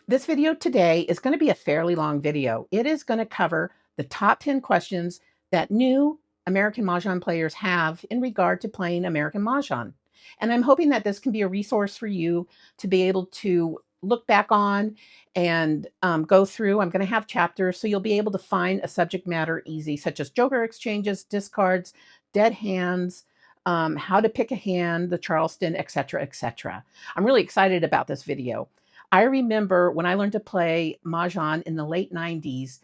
This video today is going to be a fairly long video. It is going to cover the top 10 questions that new American Mah Jongg players have in regard to playing American Mah Jongg. And I'm hoping that this can be a resource for you to be able to look back on and go through. I'm going to have chapters, so you'll be able to find a subject matter easy, such as joker exchanges, discards, dead hands, how to pick a hand, the Charleston, etc., etc. I'm really excited about this video. I remember when I learned to play Mah Jongg in the late 90s,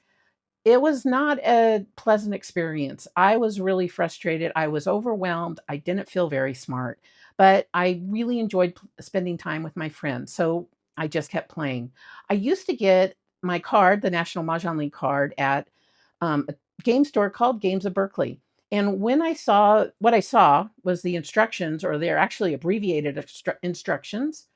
it was not a pleasant experience. I was really frustrated. I was overwhelmed. I didn't feel very smart, but I really enjoyed spending time with my friends. So I just kept playing. I used to get my card, the National Mah Jongg League card, at a game store called Games of Berkeley. And when I saw what I saw was the instructions, or they're actually instructions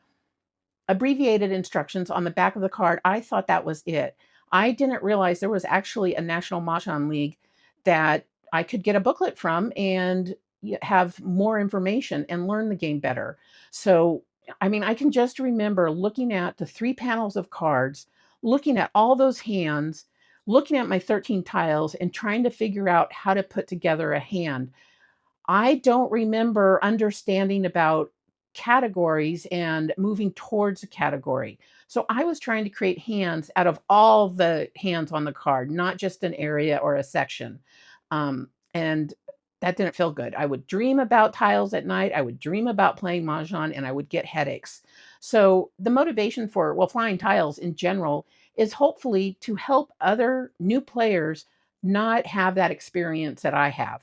on the back of the card. I thought that was it. I didn't realize there was actually a National Mah Jongg League that I could get a booklet from and have more information and learn the game better. So, I mean, I can just remember looking at the 3 panels of cards, looking at all those hands, looking at my 13 tiles and trying to figure out how to put together a hand. I don't remember understanding about categories and moving towards a category. So I was trying to create hands out of all the hands on the card, not just an area or a section. And that didn't feel good. I would dream about tiles at night. I would dream about playing Mah Jongg, and I would get headaches. So the motivation for, well, flying tiles in general is hopefully to help other new players not have that experience that I have.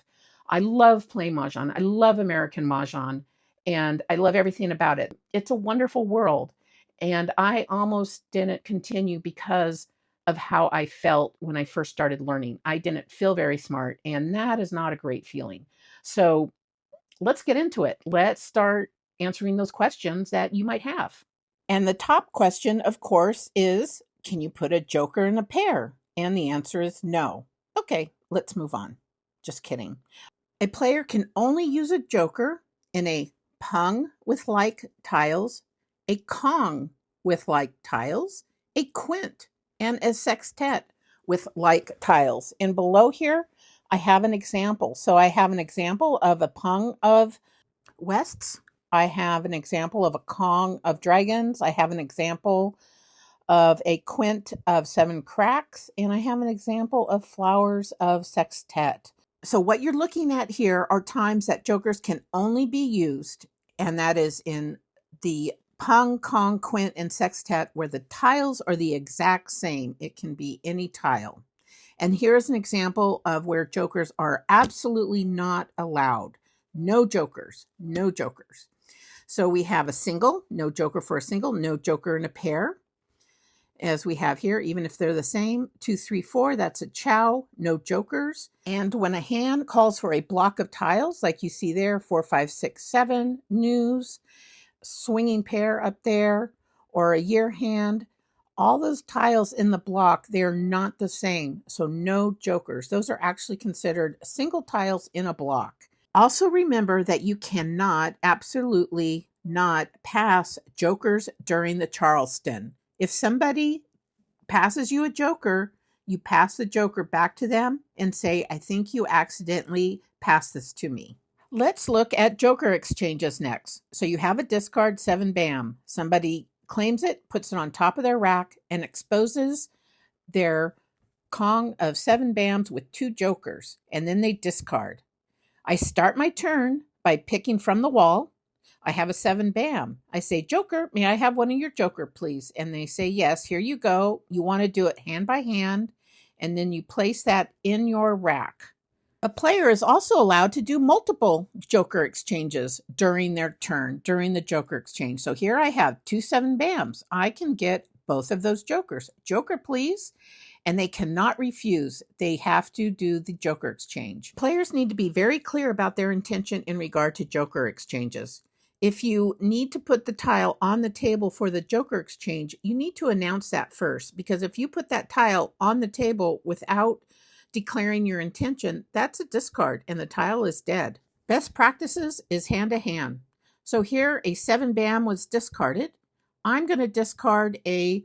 I love playing Mah Jongg. I love American Mah Jongg, and I love everything about it. It's a wonderful world, and I almost didn't continue because of how I felt when I first started learning. I didn't feel very smart, and that is not a great feeling. So let's get into it. Let's start answering those questions that you might have. And the top question, of course, is, can you put a joker in a pair? And the answer is no. Okay, let's move on. Just kidding. A player can only use a joker in a pung with like tiles, a kong with like tiles, a quint, and a sextet with like tiles. And below here, I have an example. So I have an example of a pung of wests. I have an example of a kong of dragons. I have an example of a quint of 7 cracks. And I have an example of flowers of sextet. So what you're looking at here are times that jokers can only be used, and that is in the pung, kong, quint, and sextet, where the tiles are the exact same. It can be any tile. And here's an example of where jokers are absolutely not allowed. No jokers, no jokers. So we have a single, no joker for a single, no joker in a pair, as we have here, even if they're the same. 2, 3, 4, that's a chow, no jokers. And when a hand calls for a block of tiles, like you see there, 4, 5, 6, 7, news, swinging pair up there, or a year hand, all those tiles in the block, they're not the same. So no jokers. Those are actually considered single tiles in a block. Also remember that you cannot, absolutely not, pass jokers during the Charleston. If somebody passes you a joker, you pass the joker back to them and say, I think you accidentally passed this to me. Let's look at joker exchanges next. So you have a discard 7 bam. Somebody claims it, puts it on top of their rack, and exposes their kong of 7 bams with 2 jokers, and then they discard. I start my turn by picking from the wall. I have a 7 bam. I say, joker, may I have one of your joker, please? And they say, yes, here you go. You want to do it hand by hand, and then you place that in your rack. A player is also allowed to do multiple joker exchanges during their turn, during the joker exchange. So here I have 2 7 bams. I can get both of those jokers. Joker, please. And they cannot refuse. They have to do the joker exchange. Players need to be very clear about their intention in regard to joker exchanges. If you need to put the tile on the table for the joker exchange, you need to announce that first, because if you put that tile on the table without declaring your intention, that's a discard and the tile is dead. Best practices is hand to hand. So here a 7 bam was discarded. I'm going to discard a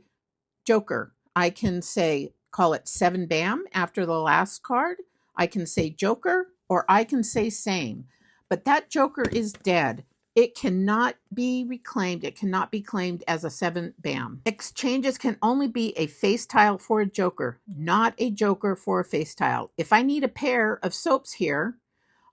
Joker. I can say, call it 7 bam after the last card. I can say Joker, or I can say same. But that Joker is dead. It cannot be reclaimed. It cannot be claimed as a 7 bam. Exchanges can only be a face tile for a Joker, not a Joker for a face tile. If I need a pair of soaps here,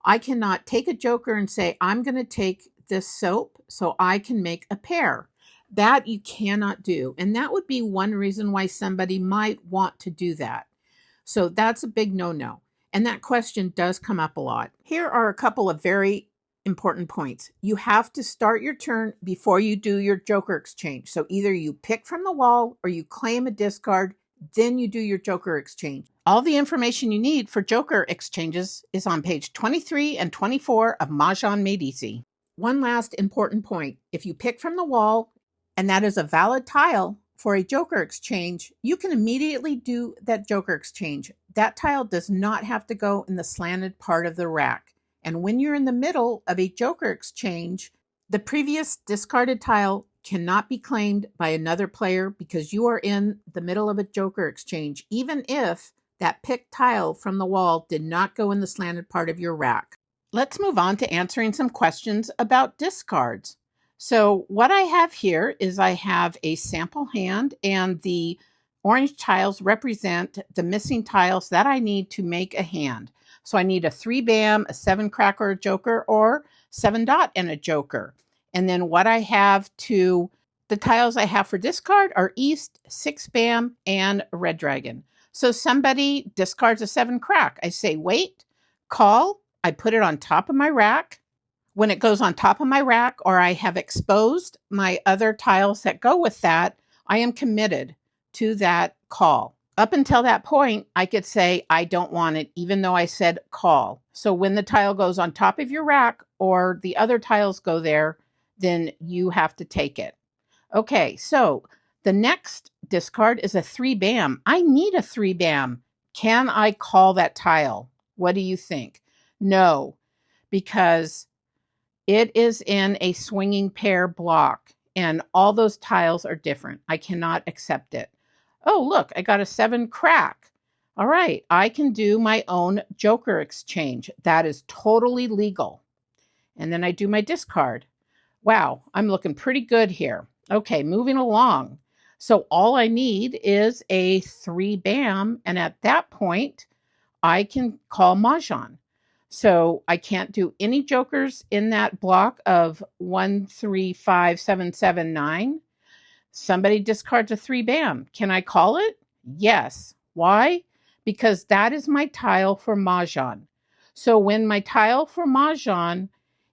I cannot take a Joker and say, I'm going to take this soap so I can make a pair. That you cannot do. And that would be one reason why somebody might want to do that. So that's a big no-no. And that question does come up a lot. Here are a couple of very important points. You have to start your turn before you do your Joker exchange. So either you pick from the wall or you claim a discard, then you do your Joker exchange. All the information you need for Joker exchanges is on page 23 and 24 of Mah Jongg Made Easy. One last important point. If you pick from the wall, and that is a valid tile for a Joker exchange, you can immediately do that Joker exchange. That tile does not have to go in the slanted part of the rack. And when you're in the middle of a Joker exchange, the previous discarded tile cannot be claimed by another player because you are in the middle of a Joker exchange, even if that picked tile from the wall did not go in the slanted part of your rack. Let's move on to answering some questions about discards. So what I have here is I have a sample hand, and the orange tiles represent the missing tiles that I need to make a hand. So I need a 3 bam, a 7 crack or a Joker, or 7 dot and a Joker. And then what I have to, the tiles I have for discard are East, 6 bam, and a red dragon. So somebody discards a 7 crack. I say, wait, call. I put it on top of my rack. When it goes on top of my rack, or I have exposed my other tiles that go with that, I am committed to that call. Up until that point, I could say, I don't want it, even though I said call. So when the tile goes on top of your rack or the other tiles go there, then you have to take it. Okay, so the next discard is a 3 bam. I need a 3 bam. Can I call that tile? What do you think? No, because it is in a swinging pair block and all those tiles are different. I cannot accept it. Oh, look, I got a 7 crack. All right, I can do my own Joker exchange. That is totally legal. And then I do my discard. Wow, I'm looking pretty good here. Okay, moving along. So all I need is a 3 bam. And at that point, I can call Mah Jongg. So I can't do any Jokers in that block of 1, 3, 5, 7, 7, 9. Somebody discards a 3 bam. Can I call it? Yes. Why? Because that is my tile for Mah Jongg. So when my tile for Mah Jongg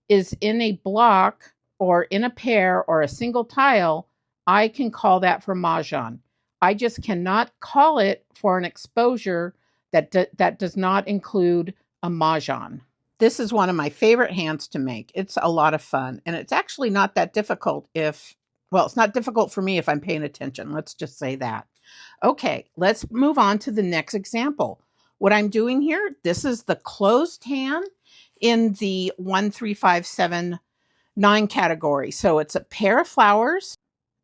is in a block or in a pair or a single tile, I can call that for Mah Jongg. I just cannot call it for an exposure that does not include a Mah Jongg. This is one of my favorite hands to make. It's a lot of fun, and it's actually not that difficult it's not difficult for me if I'm paying attention. Let's just say that. Okay, let's move on to the next example. What I'm doing here, this is the closed hand in the 1, 3, 5, 7, 9 category. So it's a pair of flowers,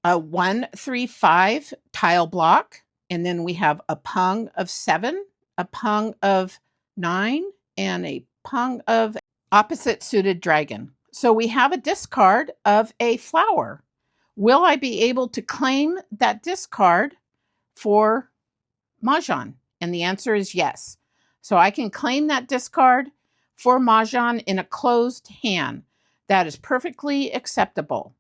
a 1, 3, 5 tile block, and then we have a pung of 7, a pung of 9, and a pung of opposite suited dragon. So we have a discard of a flower. Will I be able to claim that discard for Mah Jongg? And the answer is yes. So I can claim that discard for Mah Jongg in a closed hand. That is perfectly acceptable.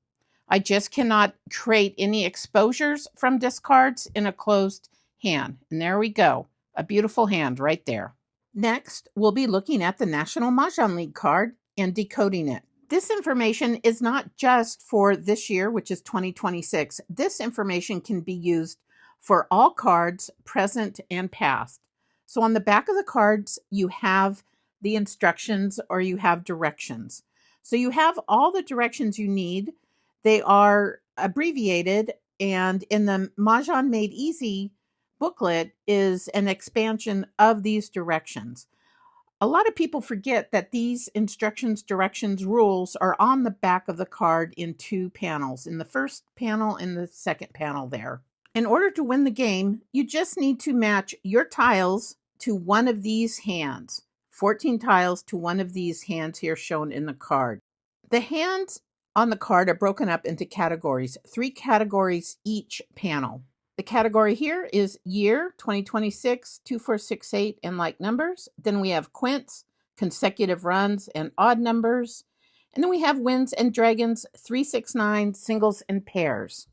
I just cannot create any exposures from discards in a closed hand. And there we go. A beautiful hand right there. Next, we'll be looking at the National Mah Jongg League card and decoding it. This information is not just for this year, which is 2026. This information can be used for all cards, present and past. So on the back of the cards, you have the instructions or you have directions. So you have all the directions you need. They are abbreviated, and in the Mah Jongg Made Easy booklet is an expansion of these directions. A lot of people forget that these instructions, directions, rules are on the back of the card in 2 panels, in the first panel and the second panel there. In order to win the game, you just need to match your tiles to one of these hands. 14 tiles to one of these hands here shown in the card. The hands on the card are broken up into categories, 3 categories each panel. The category here is year, 2026, 2468, and like numbers. Then we have quints, consecutive runs, and odd numbers. And then we have wins and dragons, 369, singles, and pairs.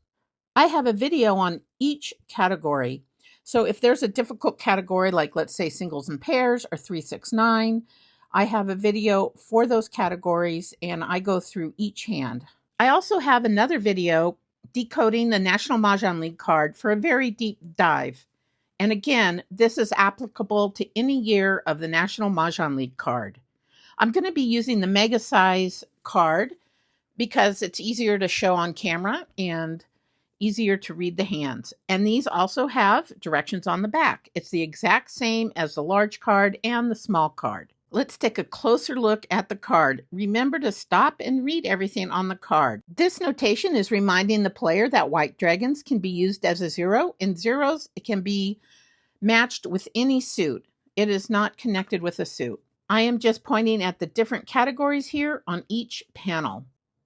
I have a video on each category. So if there's a difficult category, like let's say singles and pairs or 369, I have a video for those categories and I go through each hand. I also have another video decoding the National Mah Jongg League card for a very deep dive. And again, this is applicable to any year of the National Mah Jongg League card. I'm going to be using the mega size card because it's easier to show on camera and easier to read the hands. And these also have directions on the back. It's the exact same as the large card and the small card. Let's take a closer look at the card. Remember to stop and read everything on the card. This notation is reminding the player that white dragons can be used as a 0, and zeros can be matched with any suit. It is not connected with a suit. I am just pointing at the different categories here on each panel.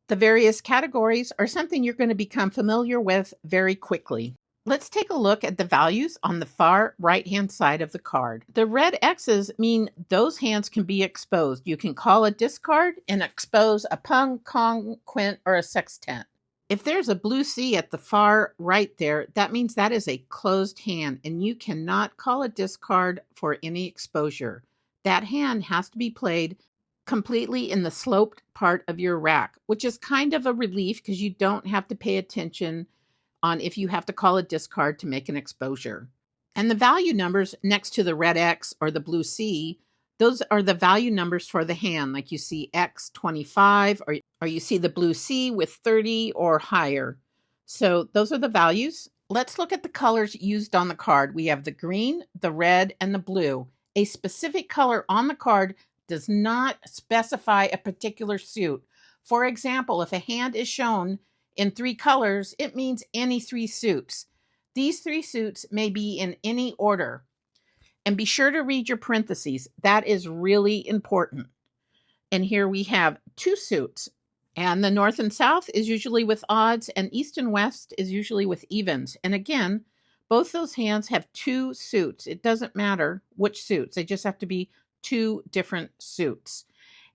The various categories are something you're going to become familiar with very quickly. Let's take a look at the values on the far right-hand side of the card. The red X's mean those hands can be exposed. You can call a discard and expose a pung, kong, quint, or a sextet. If there's a blue C at the far right there, that means that is a closed hand, and you cannot call a discard for any exposure. That hand has to be played completely in the sloped part of your rack, which is kind of a relief because you don't have to pay attention on if you have to call a discard to make an exposure. And the value numbers next to the red X or the blue C, those are the value numbers for the hand. Like you see X 25 or you see the blue C with 30 or higher. So those are the values. Let's look at the colors used on the card. We have the green, the red, and the blue. A specific color on the card does not specify a particular suit. For example, if a hand is shown in 3 colors, it means any 3 suits. These 3 suits may be in any order. And be sure to read your parentheses. That is really important. And here we have 2 suits. And the north and south is usually with odds, and east and west is usually with evens. And again, both those hands have 2 suits. It doesn't matter which suits. They just have to be 2 different suits.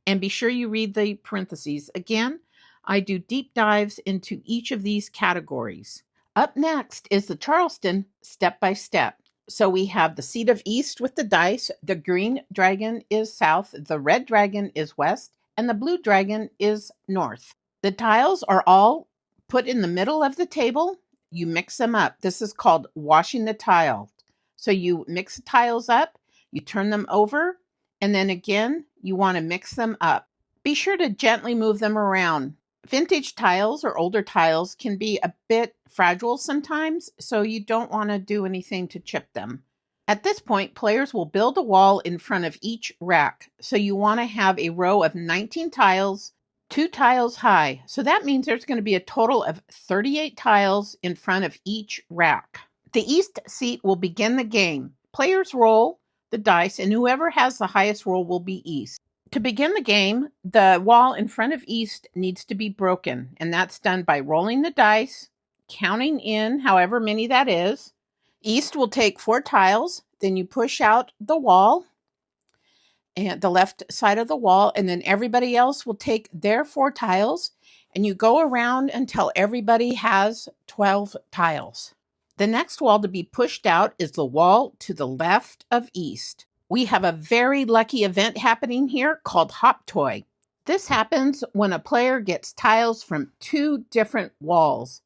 And be sure you read the parentheses. Again, I do deep dives into each of these categories. Up next is the Charleston step by step. So we have the seat of east with the dice. The green dragon is south, the red dragon is west, and the blue dragon is north. The tiles are all put in the middle of the table. You mix them up. This is called washing the tile. So you mix the tiles up, you turn them over, and then again, you want to mix them up. Be sure to gently move them around. Vintage tiles or older tiles can be a bit fragile sometimes, so you don't want to do anything to chip them. At this point, players will build a wall in front of each rack. So you want to have a row of 19 tiles, 2 tiles high. So that means there's going to be a total of 38 tiles in front of each rack. The east seat will begin the game. Players roll the dice, and whoever has the highest roll will be east. To begin the game, the wall in front of east needs to be broken, and that's done by rolling the dice, counting in however many that is. East will take 4 tiles, then you push out the wall, and the left side of the wall, and then everybody else will take their 4 tiles, and you go around until everybody has 12 tiles. The next wall to be pushed out is the wall to the left of east. We have a very lucky event happening here called Hop Toy. This happens when a player gets tiles from 2 different walls.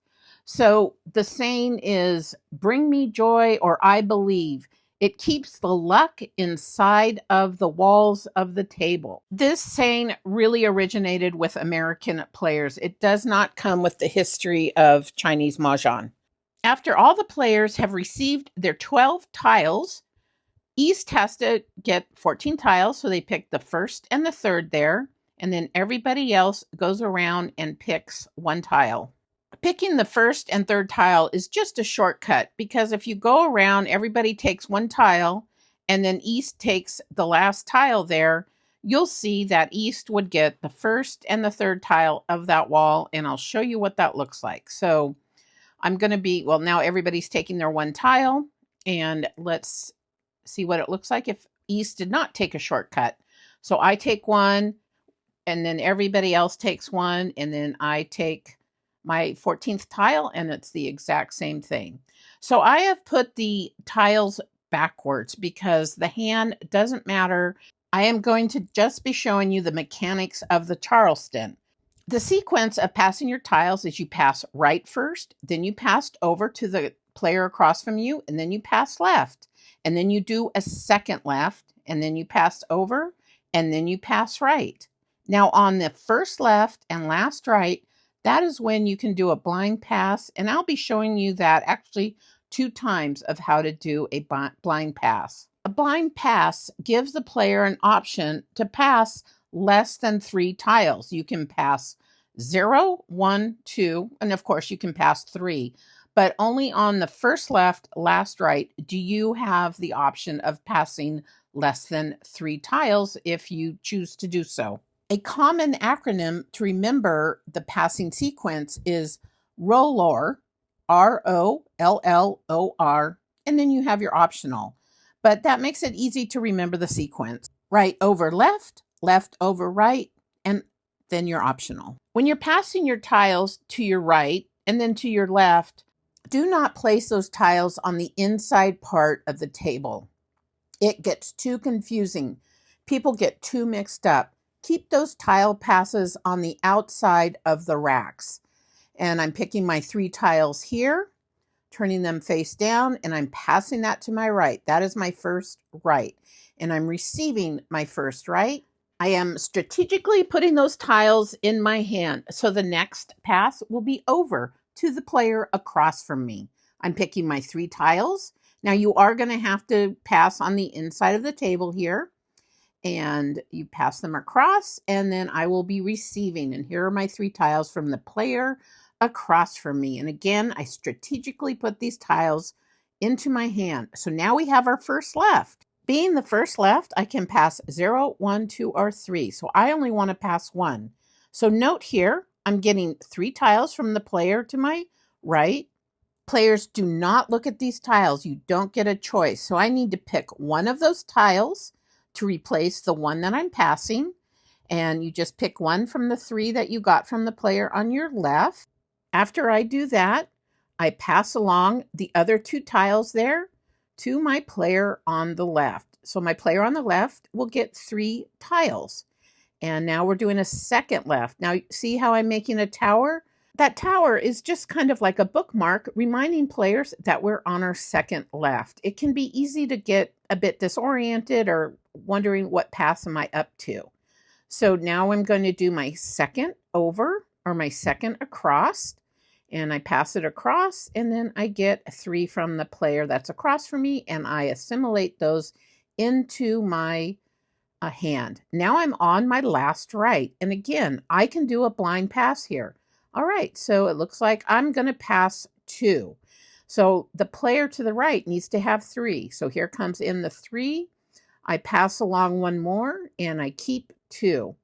So the saying is, bring me joy or I believe. It keeps the luck inside of the walls of the table. This saying really originated with American players. It does not come with the history of Chinese Mahjong. After all the players have received their 12 tiles, East has to get 14 tiles, so they pick the first and the third there, and then everybody else goes around and picks 1 tile. Picking the first and third tile is just a shortcut because if you go around, everybody takes one tile and then East takes the last tile there, you'll see that East would get the first and the third tile of that wall, and I'll show you what that looks like. So I'm going to be, well, now everybody's taking their one tile, and let's see what it looks like if East did not take a shortcut. So I take one, and then everybody else takes one, and then I take my 14th tile, and it's the exact same thing. So I have put the tiles backwards because the hand doesn't matter. I am going to just be showing you the mechanics of the Charleston. The sequence of passing your tiles is you pass right first, then you pass over to the player across from you, and then you pass left, and then you do a second left, and then you pass over, and then you pass right. Now on the first left and last right, that is when you can do a blind pass, and I'll be showing you that actually 2 times of how to do a blind pass. A blind pass gives the player an option to pass less than 3 tiles. You can pass 0, 1, 2, and of course you can pass 3, but only on the first left, last right do you have the option of passing less than 3 tiles if you choose to do so. A common acronym to remember the passing sequence is ROLLOR, ROLLOR, and then you have your optional. But that makes it easy to remember the sequence. Right over left, left over right, and then your optional. When you're passing your tiles to your right and then to your left, do not place those tiles on the inside part of the table. It gets too confusing. People get too mixed up. Keep those tile passes on the outside of the racks. And I'm picking my 3 tiles here, turning them face down, and I'm passing that to my right. That is my first right. And I'm receiving my first right. I am strategically putting those tiles in my hand, so the next pass will be over to the player across from me. I'm picking my 3 tiles. Now you are going to have to pass on the inside of the table here, and you pass them across, and then I will be receiving. And here are my 3 tiles from the player across from me. And again, I strategically put these tiles into my hand. So now we have our first left. Being the first left, I can pass 0, 1, 2, or 3. So I only want to pass 1. So note here, I'm getting 3 tiles from the player to my right. Players, do not look at these tiles. You don't get a choice. So I need to pick one of those tiles to replace the one that I'm passing. And you just pick one from the 3 that you got from the player on your left. After I do that, I pass along the other 2 tiles there to my player on the left. So my player on the left will get 3 tiles. And now we're doing a second left. Now, see how I'm making a tower? That tower is just kind of like a bookmark reminding players that we're on our second left. It can be easy to get a bit disoriented or wondering what pass am I up to. So now I'm going to do my second over or my second across, and I pass it across, and then I get 3 from the player that's across from me, and I assimilate those into my hand. Now I'm on my last right, and again, I can do a blind pass here. All right, so it looks like I'm going to pass 2. So the player to the right needs to have 3. So here comes in the 3. I pass along 1 more, and I keep 2.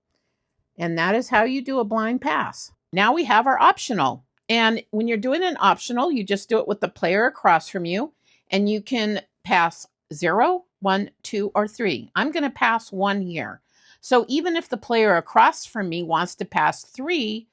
And that is how you do a blind pass. Now we have our optional. And when you're doing an optional, you just do it with the player across from you, and you can pass 0, 1, 2, or 3. I'm going to pass 1 here. So even if the player across from me wants to pass 3,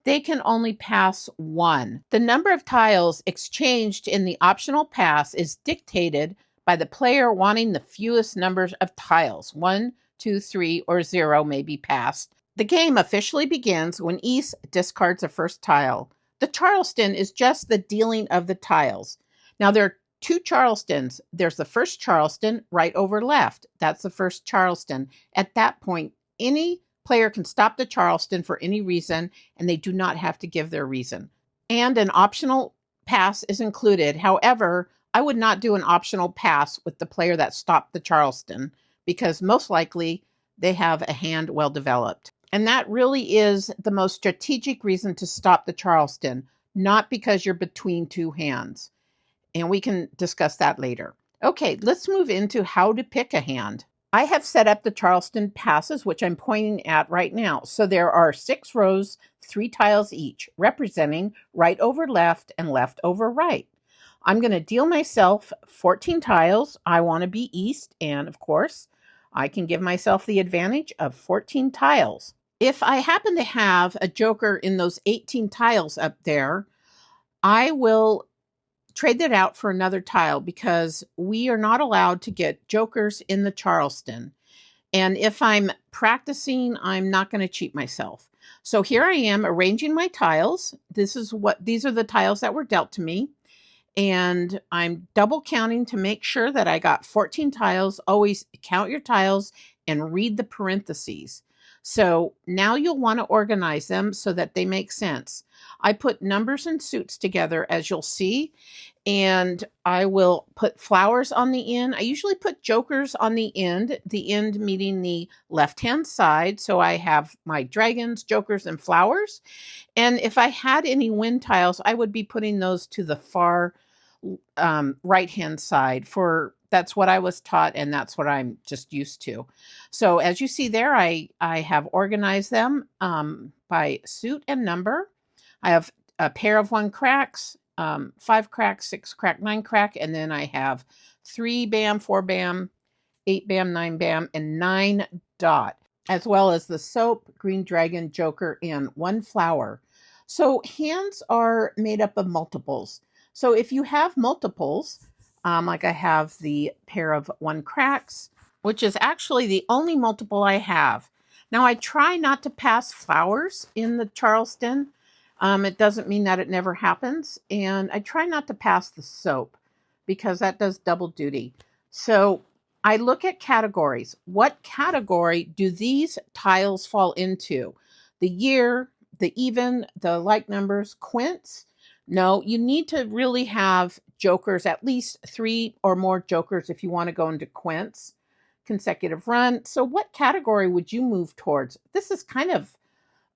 they can only pass 1. The number of tiles exchanged in the optional pass is dictated by the player wanting the fewest numbers of tiles. 1, 2, 3, or 0 may be passed. The game officially begins when East discards the first tile. The Charleston is just the dealing of the tiles. Now there are 2 Charlestons. There's the first Charleston right over left. That's the first Charleston. At that point, any player can stop the Charleston for any reason, and they do not have to give their reason. And an optional pass is included. However, I would not do an optional pass with the player that stopped the Charleston because most likely they have a hand well developed. And that really is the most strategic reason to stop the Charleston. not because you're between two hands. And we can discuss that later. Okay, let's move into how to pick a hand. I have set up the Charleston passes, which I'm pointing at right now. So there are 6 rows, 3 tiles each, representing right over left and left over right. I'm going to deal myself 14 tiles. I want to be east, and of course, I can give myself the advantage of 14 tiles. If I happen to have a joker in those 18 tiles up there, I will trade that out for another tile because we are not allowed to get jokers in the Charleston. And if I'm practicing, I'm not going to cheat myself. So here I am arranging my tiles. These are the tiles that were dealt to me. And I'm double counting to make sure that I got 14 tiles. Always count your tiles and read the parentheses. So now you'll want to organize them so that they make sense. I put numbers and suits together, as you'll see, and I will put flowers on the end. I usually put jokers on the end meeting the left-hand side. So I have my dragons, jokers, and flowers. And if I had any wind tiles, I would be putting those to the far right-hand side. That's what I was taught, and that's what I'm just used to. So as you see there, I have organized them by suit and number. I have a pair of 1 cracks, 5 crack, 6 crack, 9 crack, and then I have 3 bam, 4 bam, 8 bam, 9 bam, and 9 dot, as well as the soap, green dragon, joker, and 1 flower. So hands are made up of multiples. So if you have multiples, like I have the pair of 1 cracks, which is actually the only multiple I have. Now I try not to pass flowers in the Charleston. It doesn't mean that it never happens. And I try not to pass the soap because that does double duty. So I look at categories. What category do these tiles fall into? The year, the even, the like numbers, quints? No, you need to really have jokers, at least 3 or more jokers if you want to go into quints, consecutive run. So what category would you move towards? This is kind of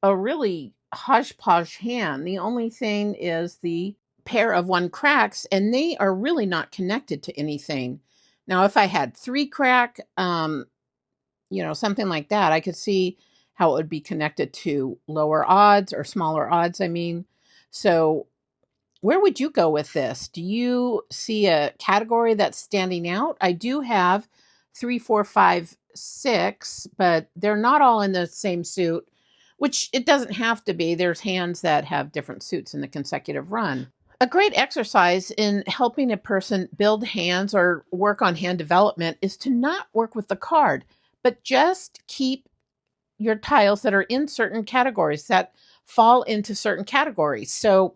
a really hodgepodge hand. The only thing is the pair of 1 cracks, and they are really not connected to anything. Now, if I had 3 crack, something like that, I could see how it would be connected to lower odds or smaller odds, I mean. So where would you go with this? Do you see a category that's standing out? I do have 3, 4, 5, 6, but they're not all in the same suit, which it doesn't have to be. There's hands that have different suits in the consecutive run. A great exercise in helping a person build hands or work on hand development is to not work with the card, but just keep your tiles that are in certain categories, that fall into certain categories. So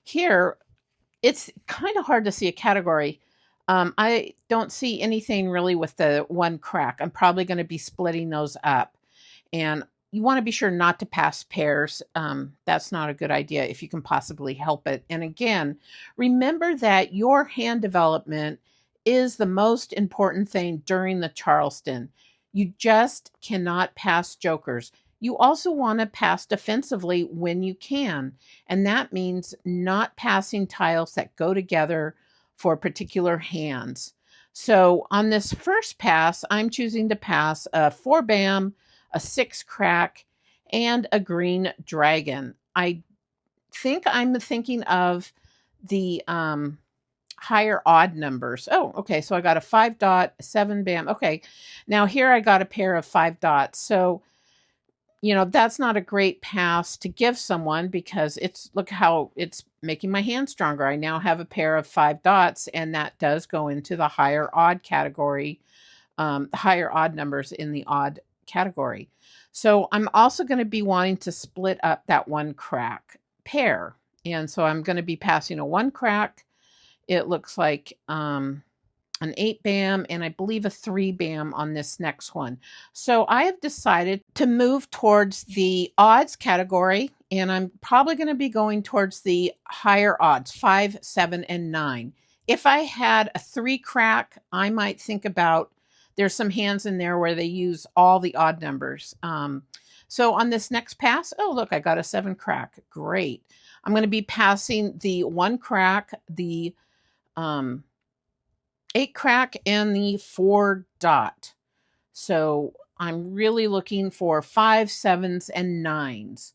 here, it's kind of hard to see a category. I don't see anything really with the 1 crack. I'm probably going to be splitting those up. And you want to be sure not to pass pairs. That's not a good idea if you can possibly help it. And again, remember that your hand development is the most important thing during the Charleston. You just cannot pass jokers. You also want to pass defensively when you can. And that means not passing tiles that go together for particular hands. So on this first pass, I'm choosing to pass a 4 bam, a 6 crack, and a green dragon. I think I'm thinking of the higher odd numbers. Oh, okay. So I got a 5 dot, a 7 bam. Okay. Now here I got a pair of 5 dots. So that's not a great pass to give someone because look how it's making my hand stronger. I now have a pair of 5 dots, and that does go into the higher odd category, higher odd numbers in the odd category. So I'm also going to be wanting to split up that 1 crack pair. And so I'm going to be passing a 1 crack. It looks like an 8 bam, and I believe a 3 bam on this next one. So I have decided to move towards the odds category, and I'm probably going to be going towards the higher odds, 5, 7, and 9. If I had a 3 crack, I might think about, there's some hands in there where they use all the odd numbers. So on this next pass, oh, look, I got a 7 crack. Great. I'm going to be passing the 1 crack, the 8 crack, and the 4 dot. So I'm really looking for 5s, 7s, and 9s.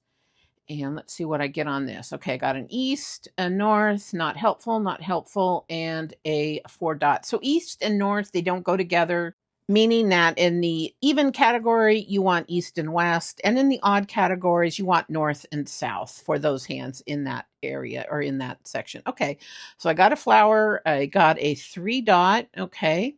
And let's see what I get on this. Okay, I got an east, a north, not helpful, and a 4 dot. So east and north, they don't go together, meaning that in the even category, you want east and west, and in the odd categories, you want north and south for those hands in that area or in that section. Okay, so I got a flower, I got a 3 dot, okay,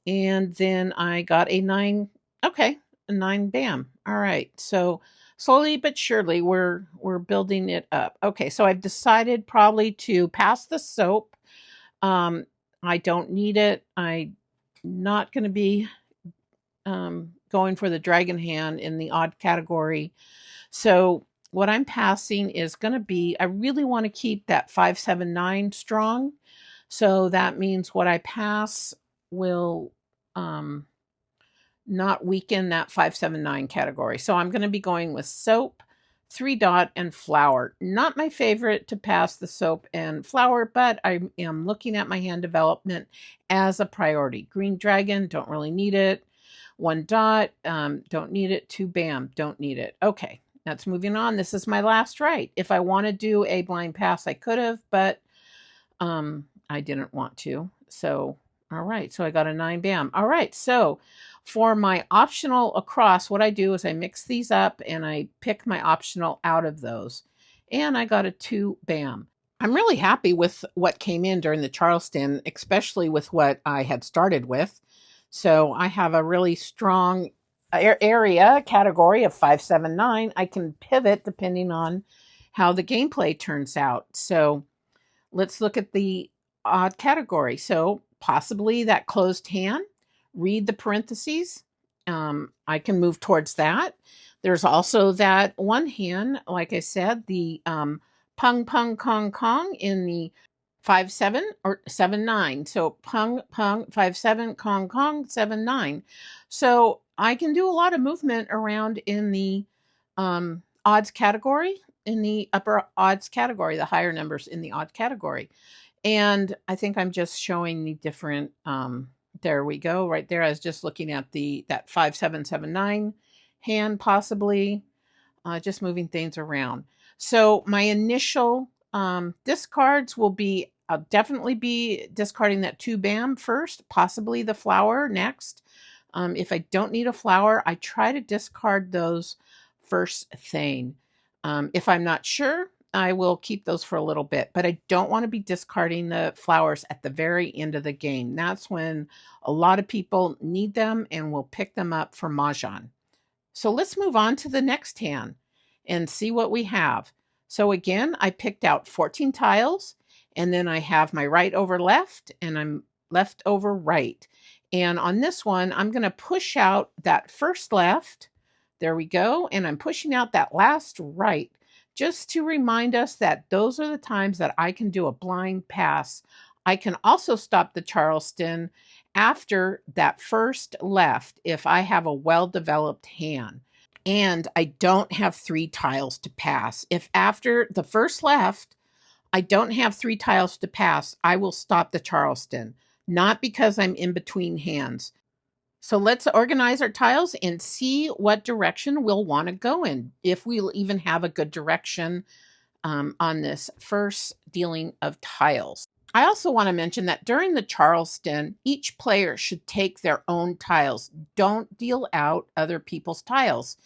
and then I got a 9, okay, a 9, bam. All right, so slowly but surely, we're building it up. Okay, so I've decided probably to pass the soap. I don't need it. I'm not going to be going for the dragon hand in the odd category. So what I'm passing is going to be, I really want to keep that 5, 7, 9 strong. So that means what I pass will not weaken that 5, 7, 9 category. So I'm going to be going with soap, 3 dot, and flower. Not my favorite to pass the soap and flower, but I am looking at my hand development as a priority. Green dragon, don't really need it. 1 dot, don't need it. 2, bam, don't need it. Okay, that's moving on. This is my last right. If I want to do a blind pass, I could have, but I didn't want to. So, all right, so I got a 9, bam. All right, so for my optional across, what I do is I mix these up and I pick my optional out of those. And I got a 2, bam. I'm really happy with what came in during the Charleston, especially with what I had started with. So I have a really strong area category of 5, 7, 9. I can pivot depending on how the gameplay turns out. So let's look at the odd category. So possibly that closed hand. Read the parentheses. I can move towards that. There's also that one hand, like I said, the pung, pung, kong, kong in the 5, 7 or 7, 9. So pung, pung, 5, 7, kong, kong, 7, 9. So I can do a lot of movement around in the odds category, in the upper odds category, the higher numbers in the odd category. And I think I'm just showing the different, there we go, right there. I was just looking at that 5, 7, 7, 9 hand, possibly, just moving things around. So my initial discards will be, I'll definitely be discarding that 2, bam first, possibly the flower next. If I don't need a flower, I try to discard those first thing. If I'm not sure, I will keep those for a little bit, but I don't want to be discarding the flowers at the very end of the game. That's when a lot of people need them and will pick them up for Mahjong. So let's move on to the next hand and see what we have. So again, I picked out 14 tiles, and then I have my right over left, and I'm left over right. And on this one, I'm going to push out that first left. There we go. And I'm pushing out that last right, just to remind us that those are the times that I can do a blind pass. I can also stop the Charleston after that first left if I have a well-developed hand. And I don't have 3 tiles to pass. If after the first left, I don't have 3 tiles to pass, I will stop the Charleston. Not because I'm in between hands. So let's organize our tiles and see what direction we'll want to go in, if we'll even have a good direction on this first dealing of tiles. I also want to mention that during the Charleston, each player should take their own tiles. Don't deal out other people's tiles.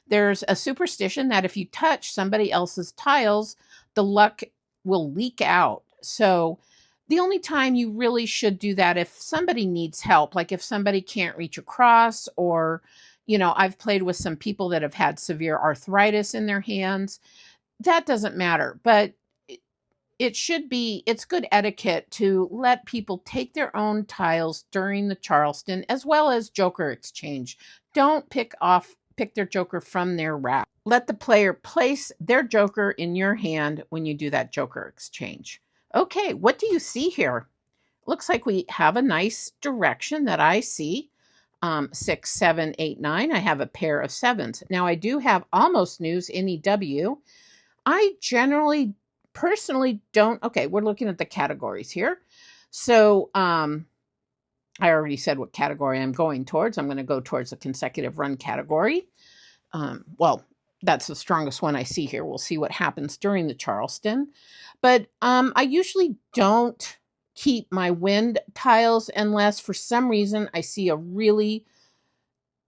There's a superstition that if you touch somebody else's tiles, the luck will leak out. So the only time you really should do that if somebody needs help, like if somebody can't reach across, or, I've played with some people that have had severe arthritis in their hands. That doesn't matter, but it's good etiquette to let people take their own tiles during the Charleston, as well as joker exchange. Don't pick their joker from their rack. Let the player place their joker in your hand when you do that joker exchange. Okay, what do you see here? Looks like we have a nice direction that I see. 6, 7, 8, 9. I have a pair of 7s. Now I do have almost news, NEW. I generally personally don't. Okay, we're looking at the categories here. So I already said what category I'm going towards. I'm going to go towards the consecutive run category. Well, that's the strongest one I see here. We'll see what happens during the Charleston. But I usually don't keep my wind tiles unless for some reason I see a really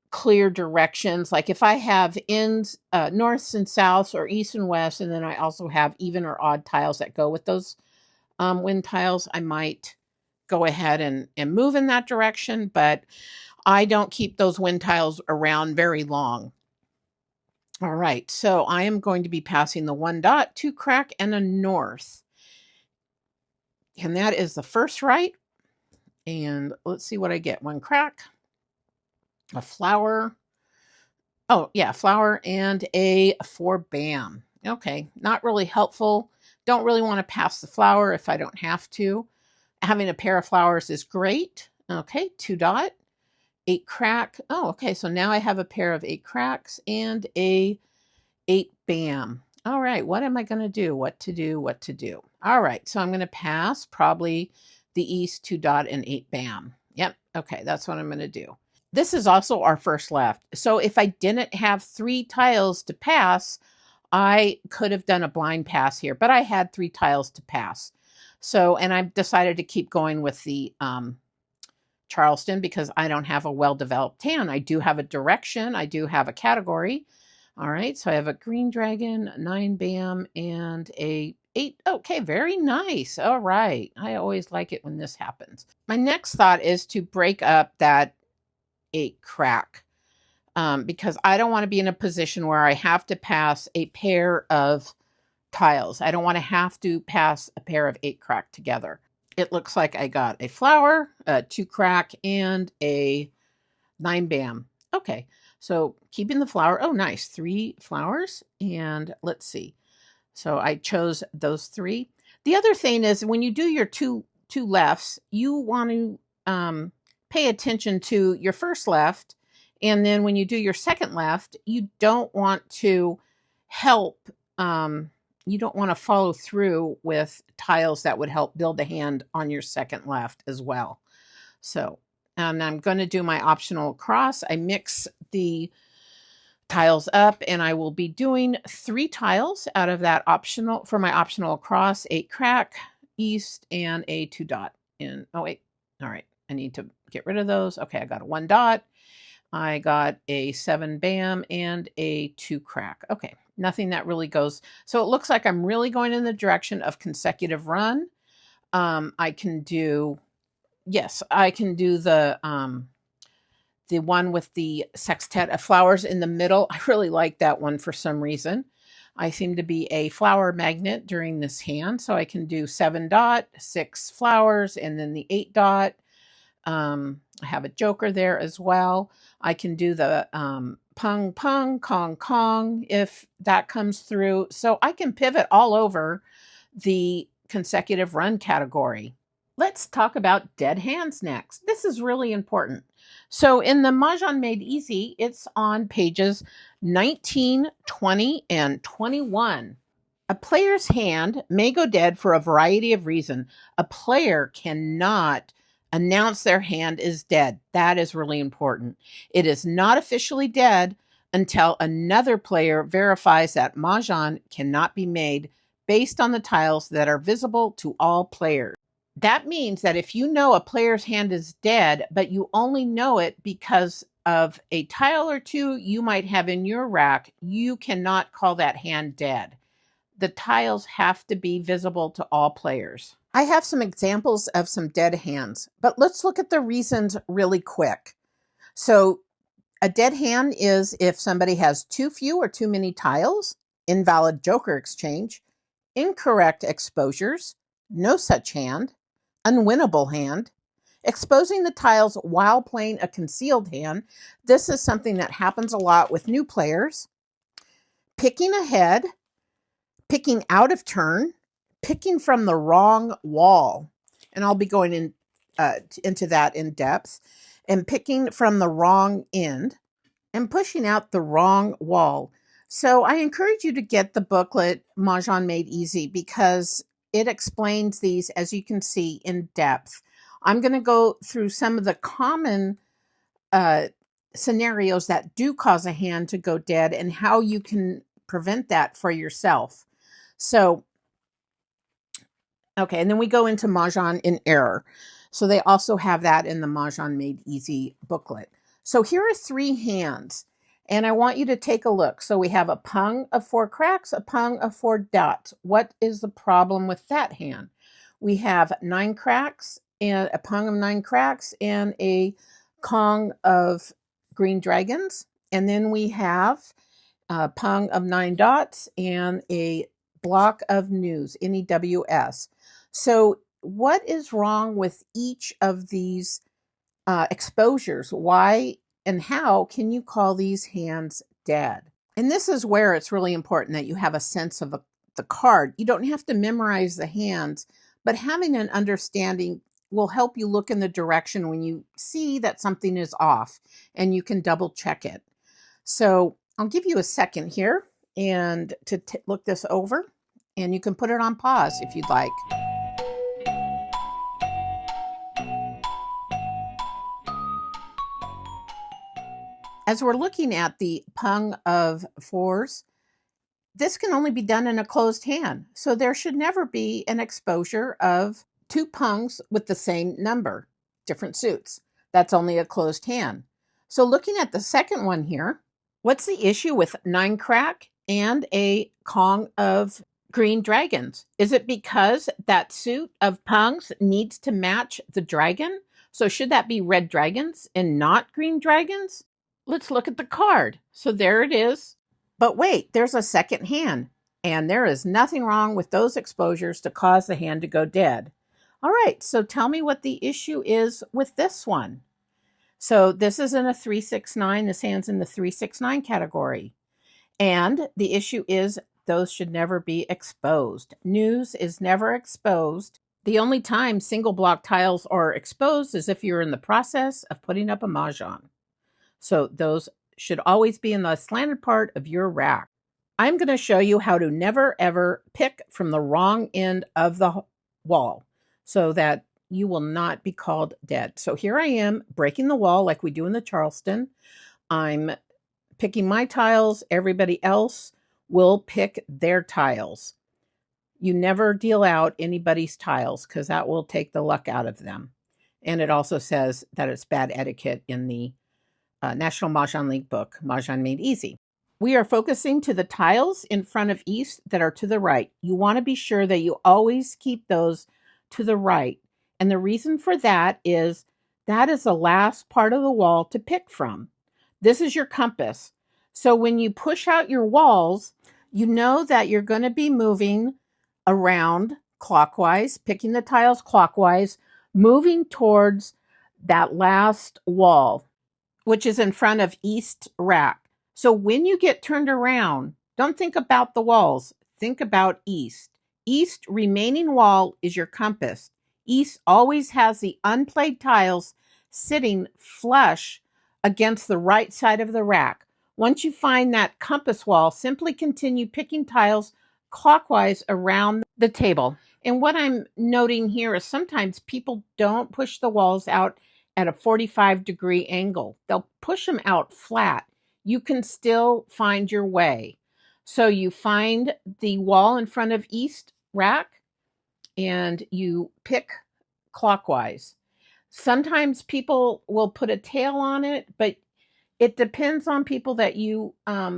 clear directions. Like if I have ends, norths and souths or east and west, and then I also have even or odd tiles that go with those wind tiles, I might go ahead and move in that direction, but I don't keep those wind tiles around very long. All right, so I am going to be passing the 1 dot, 2 crack, and a north. And that is the first right. And let's see what I get. 1 crack, a flower. Oh, yeah, flower, and a 4 bam. Okay, not really helpful. Don't really want to pass the flower if I don't have to. Having a pair of flowers is great. Okay, 2 dot. 8 crack. Oh, okay. So now I have a pair of 8 cracks and a 8 bam. All right. What am I going to do? What to do? All right. So I'm going to pass probably the east 2 dot and 8 bam. Yep. Okay. That's what I'm going to do. This is also our first left. So if I didn't have 3 tiles to pass, I could have done a blind pass here, but I had 3 tiles to pass. So, and I decided to keep going with the Charleston because I don't have a well-developed hand. I do have a direction. I do have a category. All right, so I have a green dragon, 9 bam, and a 8. Okay, very nice. All right. I always like it when this happens. My next thought is to break up that 8 crack because I don't want to be in a position where I have to pass a pair of tiles. I don't want to have to pass a pair of 8 crack together. It looks like I got a flower, a 2 crack, and a 9 bam. Okay, so keeping the flower. Oh, nice. 3 flowers. And let's see. So I chose those 3. The other thing is when you do your two lefts, you want to pay attention to your first left. And then when you do your second left, you don't want to help you don't want to follow through with tiles that would help build a hand on your second left as well. So, and I'm going to do my optional cross. I mix the tiles up and I will be doing 3 tiles out of that optional for my optional cross, 8 crack, east, and a 2 dot. And oh wait, all right, I need to get rid of those. Okay, I got a 1 dot. I got a 7 bam and a 2 crack. Okay, nothing that really goes. So it looks like I'm really going in the direction of consecutive run. I can do, yes, I can do the one with the sextet of flowers in the middle. I really like that one for some reason. I seem to be a flower magnet during this hand. So I can do 7 dot, 6 flowers, and then the 8 dot. I have a joker there as well. I can do the pung pung, kong kong if that comes through. So I can pivot all over the consecutive run category. Let's talk about dead hands next. This is really important. So in the Mah Jongg Made Easy, it's on pages 19, 20, and 21. A player's hand may go dead for a variety of reasons. A player cannot announce their hand is dead. That is really important. It is not officially dead until another player verifies that Mah Jongg cannot be made based on the tiles that are visible to all players. That means that if you know a player's hand is dead, but you only know it because of a tile or 2 you might have in your rack, you cannot call that hand dead. The tiles have to be visible to all players. I have some examples of some dead hands, but let's look at the reasons really quick. So a dead hand is if somebody has too few or too many tiles, invalid joker exchange, incorrect exposures, no such hand, unwinnable hand, exposing the tiles while playing a concealed hand. This is something that happens a lot with new players. Picking ahead, picking out of turn, picking from the wrong wall, and I'll be going into that in depth, and picking from the wrong end, and pushing out the wrong wall. So I encourage you to get the booklet Mah Jongg Made Easy because it explains these, as you can see, in depth. I'm going to go through some of the common uh, scenarios that do cause a hand to go dead and how you can prevent that for yourself. So, okay, and then we go into Mah Jongg in error. So they also have that in the Mah Jongg Made Easy booklet. So here are 3 hands, and I want you to take a look. So we have a pung of 4 cracks, a pung of 4 dots. What is the problem with that hand? We have 9 cracks and a pung of 9 cracks and a Kong of green dragons. And then we have a pung of 9 dots and a block of news, NEWS. So what is wrong with each of these exposures? Why and how can you call these hands dead? And this is where it's really important that you have a sense of the card. You don't have to memorize the hands, but having an understanding will help you look in the direction when you see that something is off, and you can double check it. So I'll give you a second here and to look this over, and you can put it on pause if you'd like. As we're looking at the pung of 4s, this can only be done in a closed hand. So there should never be an exposure of 2 pungs with the same number, different suits. That's only a closed hand. So looking at the second one here, what's the issue with 9 crack and a Kong of green dragons? Is it because that suit of pungs needs to match the dragon? So should that be red dragons and not green dragons? Let's look at the card. So there it is. But wait, there's a second hand, and there is nothing wrong with those exposures to cause the hand to go dead. All right, so tell me what the issue is with this one. So this is in a 369. This hand's in the 369 category. And the issue is those should never be exposed. News is never exposed. The only time single block tiles are exposed is if you're in the process of putting up a Mah Jongg. So those should always be in the slanted part of your rack. I'm going to show you how to never ever pick from the wrong end of the wall so that you will not be called dead. So here I am breaking the wall like we do in the Charleston. I'm picking my tiles. Everybody else will pick their tiles. You never deal out anybody's tiles because that will take the luck out of them. And it also says that it's bad etiquette in the National Mah Jongg League book, Mah Jongg Made Easy. We are focusing to the tiles in front of East that are to the right. You want to be sure that you always keep those to the right. And the reason for that is the last part of the wall to pick from. This is your compass. So when you push out your walls, you know that you're going to be moving around clockwise, picking the tiles clockwise, moving towards that last wall, which is in front of East rack. So when you get turned around, don't think about the walls. Think about East. East remaining wall is your compass. East always has the unplayed tiles sitting flush against the right side of the rack. Once you find that compass wall, simply continue picking tiles clockwise around the table. And what I'm noting here is sometimes people don't push the walls out at a 45-degree angle. They'll push them out flat. You can still find your way. So you find the wall in front of East rack and you pick clockwise. Sometimes people will put a tail on it, but it depends on people that you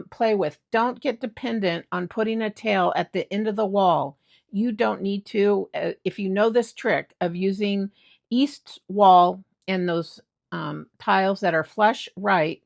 play with. Don't get dependent on putting a tail at the end of the wall. You don't need to. If you know this trick of using East wall and those tiles that are flush right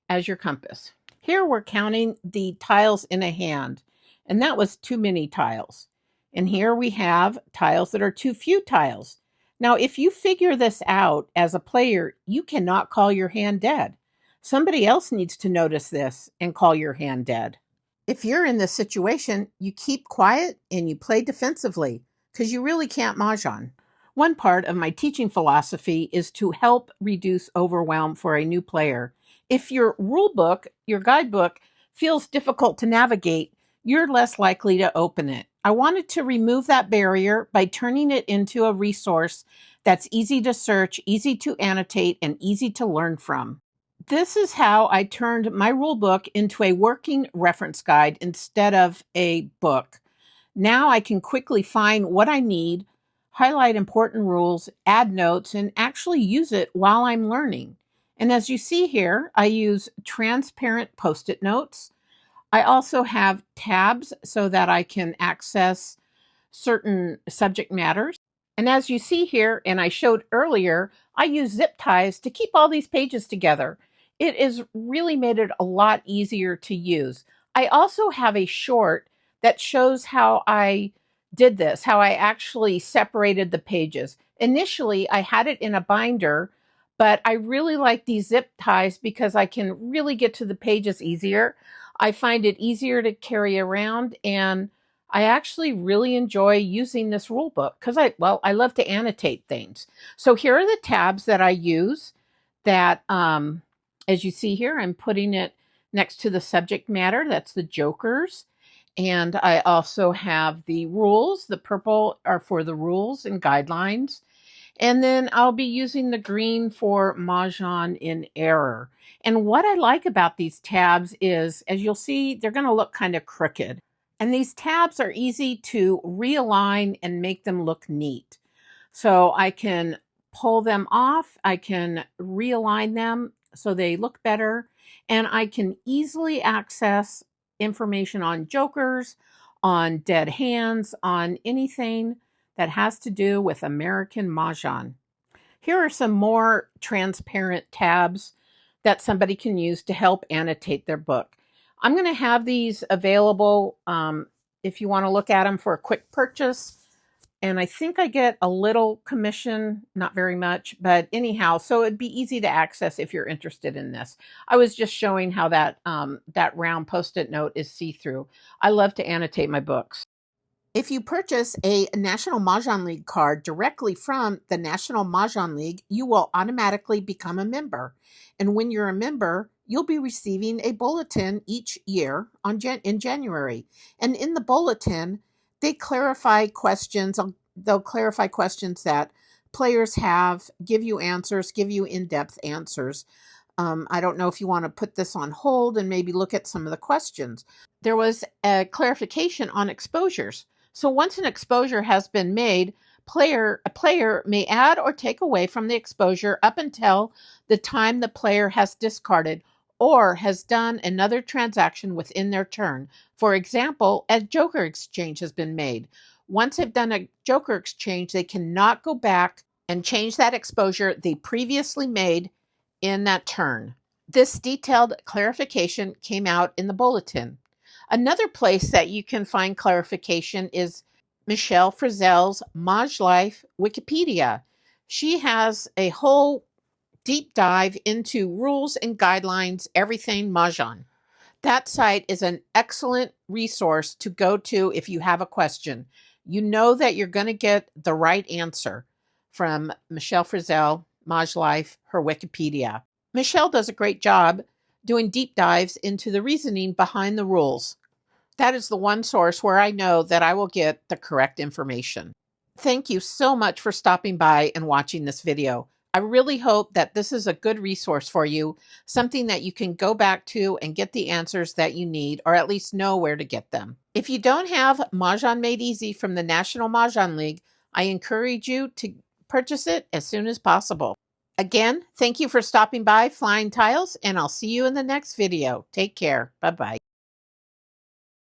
as your compass. Here we're counting the tiles in a hand, and that was too many tiles. And here we have tiles that are too few tiles. Now, if you figure this out as a player, you cannot call your hand dead. Somebody else needs to notice this and call your hand dead. If you're in this situation, you keep quiet and you play defensively because you really can't mahjong. One part of my teaching philosophy is to help reduce overwhelm for a new player. If your rule book, your guidebook, feels difficult to navigate, you're less likely to open it. I wanted to remove that barrier by turning it into a resource that's easy to search, easy to annotate, and easy to learn from. This is how I turned my rule book into a working reference guide instead of a book. Now I can quickly find what I need, highlight important rules, add notes, and actually use it while I'm learning. And as you see here, I use transparent Post-it notes. I also have tabs so that I can access certain subject matters. And as you see here, and I showed earlier, I use zip ties to keep all these pages together. It has really made it a lot easier to use. I also have a short that shows how I did this, how I actually separated the pages. Initially, I had it in a binder, but I really like these zip ties because I can really get to the pages easier. I find it easier to carry around, and I actually really enjoy using this rule book because I love to annotate things. So here are the tabs that I use that, as you see here, I'm putting it next to the subject matter. That's the jokers. And I also have the rules. The purple are for the rules and guidelines. And then I'll be using the green for Mahjong in error. And what I like about these tabs is, as you'll see, they're going to look kind of crooked. And these tabs are easy to realign and make them look neat. So I can pull them off, I can realign them so they look better, and I can easily access information on jokers, on dead hands, on anything that has to do with American Mah Jongg. Here are some more transparent tabs that somebody can use to help annotate their book. I'm going to have these available if you want to look at them for a quick purchase. And I think I get a little commission, not very much, but anyhow, so it'd be easy to access if you're interested in this. I was just showing how that round Post-it note is see-through. I love to annotate my books. If you purchase a National Mah Jongg League card directly from the National Mah Jongg League, you will automatically become a member. And when you're a member, you'll be receiving a bulletin each year in January. And in the bulletin, they clarify questions. They'll clarify questions that players have, give you answers, give you in-depth answers. I don't know if you want to put this on hold and maybe look at some of the questions. There was a clarification on exposures. So once an exposure has been made, a player may add or take away from the exposure up until the time the player has discarded or has done another transaction within their turn. For example, a joker exchange has been made. Once they've done a joker exchange, they cannot go back and change that exposure they previously made in that turn. This detailed clarification came out in the bulletin. Another place that you can find clarification is Michelle Frizzell's Maj Life Wikipedia. She has a whole deep dive into rules and guidelines, everything Mahjong. That site is an excellent resource to go to if you have a question. You know that you're going to get the right answer from Michelle Frizzell, Maj Life, her Wikipedia. Michelle does a great job doing deep dives into the reasoning behind the rules. That is the one source where I know that I will get the correct information. Thank you so much for stopping by and watching this video. I really hope that this is a good resource for you, something that you can go back to and get the answers that you need, or at least know where to get them. If you don't have Mah Jongg Made Easy from the National Mah Jongg League, I encourage you to purchase it as soon as possible. Again, thank you for stopping by Flying Tiles, and I'll see you in the next video. Take care. Bye-bye.